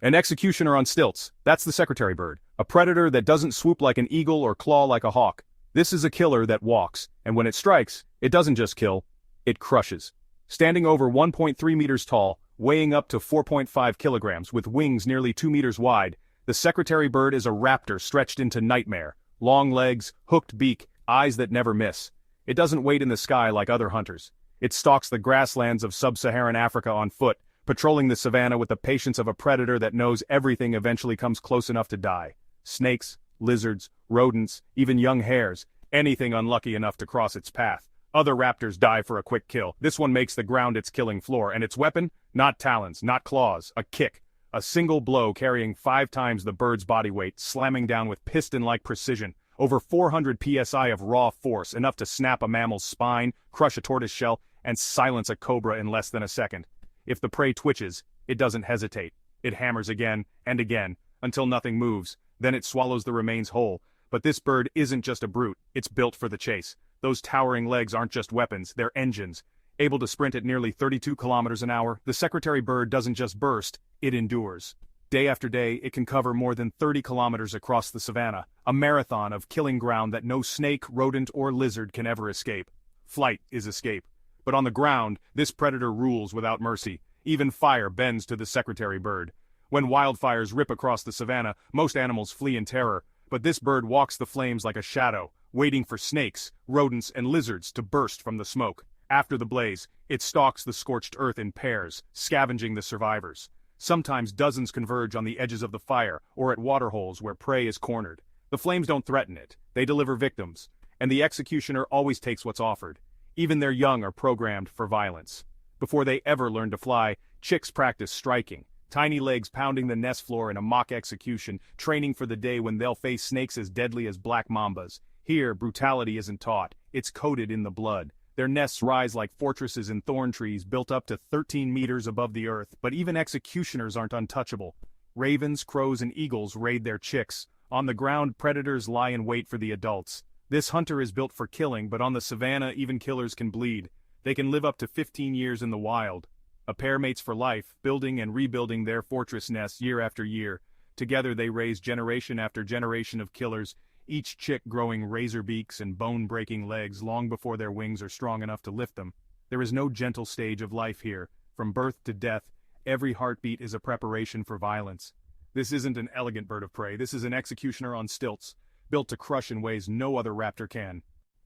An executioner on stilts, that's the secretary bird, a predator that doesn't swoop like an eagle or claw like a hawk. This is a killer that walks, and when it strikes, it doesn't just kill, it crushes. Standing over 1.3 meters tall, weighing up to 4.5 kilograms with wings nearly 2 meters wide, the secretary bird is a raptor stretched into nightmare. Long legs, hooked beak, eyes that never miss. It doesn't wait in the sky like other hunters. It stalks the grasslands of sub-Saharan Africa on foot, patrolling the savannah with the patience of a predator that knows everything eventually comes close enough to die. Snakes, lizards, rodents, even young hares, anything unlucky enough to cross its path. Other raptors die for a quick kill. This one makes the ground its killing floor, and its weapon? Not talons, not claws, a kick. A single blow carrying 5 times the bird's body weight, slamming down with piston-like precision. Over 400 psi of raw force, enough to snap a mammal's spine, crush a tortoise shell, and silence a cobra in less than a second. If the prey twitches, it doesn't hesitate. It hammers again and again, until nothing moves, then it swallows the remains whole. But this bird isn't just a brute, it's built for the chase. Those towering legs aren't just weapons, they're engines. Able to sprint at nearly 32 kilometers an hour, the secretary bird doesn't just burst, it endures. Day after day, it can cover more than 30 kilometers across the savannah, a marathon of killing ground that no snake, rodent, or lizard can ever escape. Flight is escape. But on the ground, this predator rules without mercy. Even fire bends to the secretary bird. When wildfires rip across the savannah, most animals flee in terror, but this bird walks the flames like a shadow, waiting for snakes, rodents, and lizards to burst from the smoke. After the blaze, it stalks the scorched earth in pairs, scavenging the survivors. Sometimes dozens converge on the edges of the fire, or at waterholes where prey is cornered. The flames don't threaten it, they deliver victims, and the executioner always takes what's offered. Even their young are programmed for violence. Before they ever learn to fly, chicks practice striking, tiny legs pounding the nest floor in a mock execution, training for the day when they'll face snakes as deadly as black mambas. Here, brutality isn't taught, it's coded in the blood. Their nests rise like fortresses in thorn trees built up to 13 meters above the earth, but even executioners aren't untouchable. Ravens, crows, and eagles raid their chicks. On the ground, predators lie in wait for the adults. This hunter is built for killing, but on the savannah, even killers can bleed. They can live up to 15 years in the wild. A pair mates for life, building and rebuilding their fortress nests year after year. Together they raise generation after generation of killers, each chick growing razor beaks and bone-breaking legs long before their wings are strong enough to lift them. There is no gentle stage of life here. From birth to death, every heartbeat is a preparation for violence. This isn't an elegant bird of prey, this is an executioner on stilts, built to crush in ways no other raptor can.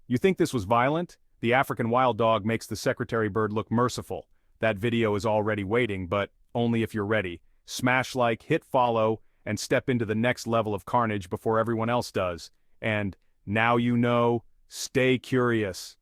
You think this was violent? The African wild dog makes the secretary bird look merciful. That video is already waiting, but only if you're ready. Smash like, hit follow, and step into the next level of carnage before everyone else does. And now you know, stay curious.